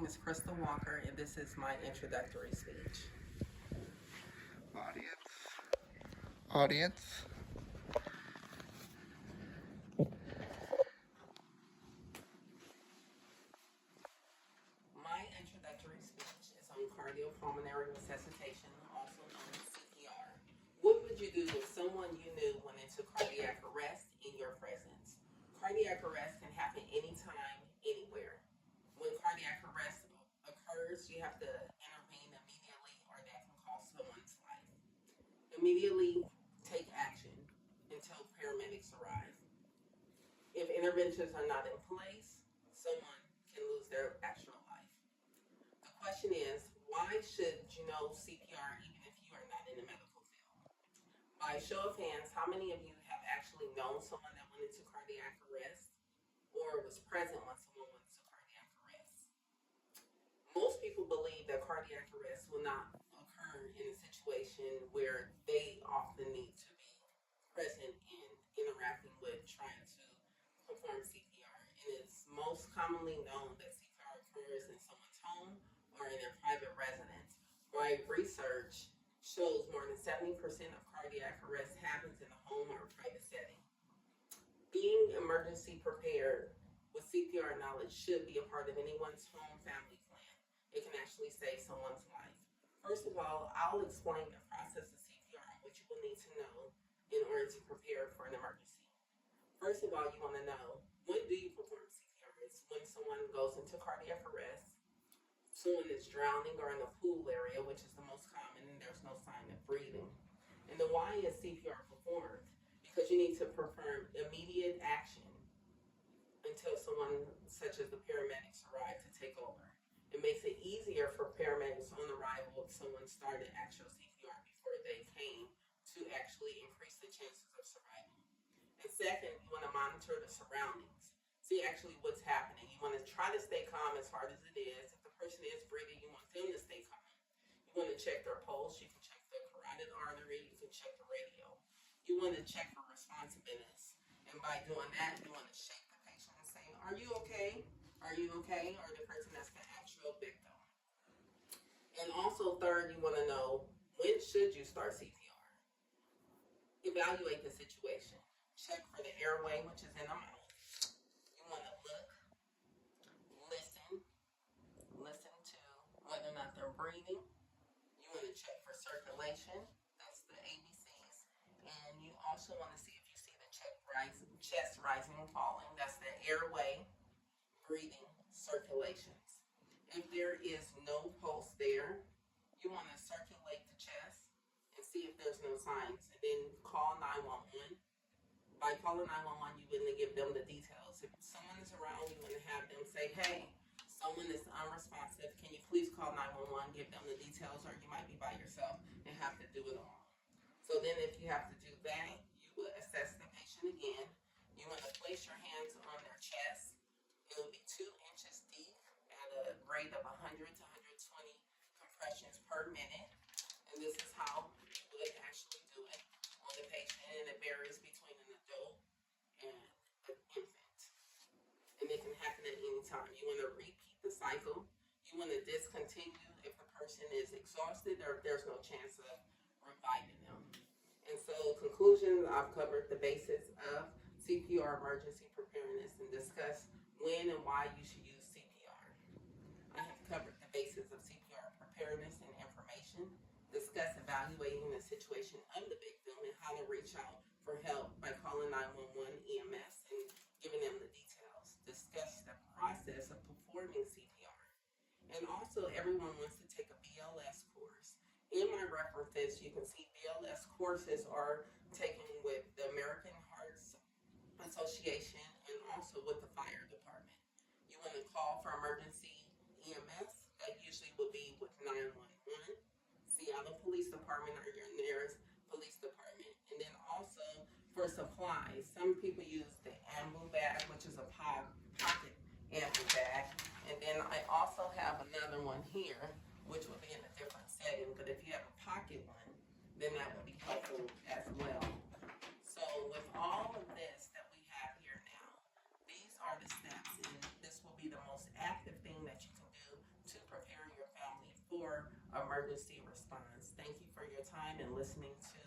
name is Crystal Walker, and this is my introductory speech. Audience. My introductory speech is on cardiopulmonary resuscitation, also known as CPR. What would you do if someone you knew went into cardiac arrest in your presence? Cardiac arrest can happen anytime, anywhere. When cardiac arrest occurs, you have to intervene immediately, or that can cost someone's life. Immediately take action until paramedics arrive. If interventions are not in place, someone can lose their actual life. The question is, why should you know CPR even if you are not in the medical field? By show of hands, how many of you have actually known someone that went into cardiac arrest or was present when someone went into cardiac arrest? Most people believe that cardiac arrest will not occur in a situation where they often need to be present in interacting with trying to perform CPR. And it's most commonly known that CPR occurs in someone's home or in their private residence. My research shows more than 70% of cardiac arrest happens in the home or private setting. Being emergency prepared with CPR knowledge should be a part of anyone's home family plan. It can actually save someone's life. First of all, I'll explain the process of CPR and what you will need to know in order to prepare for an emergency. First of all, you want to know, when do you perform CPR? It's when someone goes into cardiac arrest, someone is drowning or in a pool area, which is the most common, and there's no sign of breathing. And then why is CPR performed? Because you need to perform immediate action until someone, such as the paramedics, arrive to take over. It makes it easier for paramedics on arrival if someone started actual CPR before they came to actually increase the chances of survival. And second, you want to monitor the surroundings. See actually what's happening. You want to try to stay calm as hard as it is. If the person is breathing, you want them to stay calm. You want to check their pulse. You can check the carotid artery. You can check the radio. You want to check for responsiveness. And by doing that, you want to shake the patient and say, "Are you okay? Are you okay?" Or the person that's the actual victim. And also, third, you want to know, when should you start CPR? Evaluate the situation. Check for the airway, which is in the mouth. You want to look, listen to whether or not they're breathing. You want to check for circulation. That's the ABCs. And you also want to see if you see the chest rising and falling. That's the airway, breathing, circulations. If there is no pulse there, you want to circulate the chest and see if there's no signs. And then call 911. By calling 911, you want to give them the details. If someone is around, you want to have them say, "Hey, someone is unresponsive. Can you please call 911, give them the details," or you might be by yourself and have to do it all. So then if you have to do that, you will assess the patient again. You want to place your hands on their chest. It will be 2 inches deep at a rate of 100 to 120 compressions per minute. And this is how you would actually do it on the patient. And it varies between an adult and an infant. And it can happen at any time. You want to repeat the cycle. You want to discontinue if the person is exhausted or if there's no chance of reviving them. And so, conclusion, I've covered the basis of CPR emergency preparedness and discussed when and why you should use CPR. I have covered the basis of CPR preparedness and information, discussed evaluating the situation of the victim and how to reach out for help by calling 911 EMS and giving them the details, discuss the process of performing CPR. And also, everyone wants to take a BLS course. In my references, you can see BLS courses are taken with the American Heart Association and also with the fire department. You want to call for emergency EMS. That usually will be with 911, Seattle Police Department, or your nearest police department. And then also for supplies, some people use the ambu bag, which is a pocket ambu bag. And then I also have another one here, which will be in a different setting. But if you have a pocket one, then that would be helpful as well. So with all of this that we have here now, these are the steps, and this will be the most active thing that you can do emergency response. Thank you for your time and listening to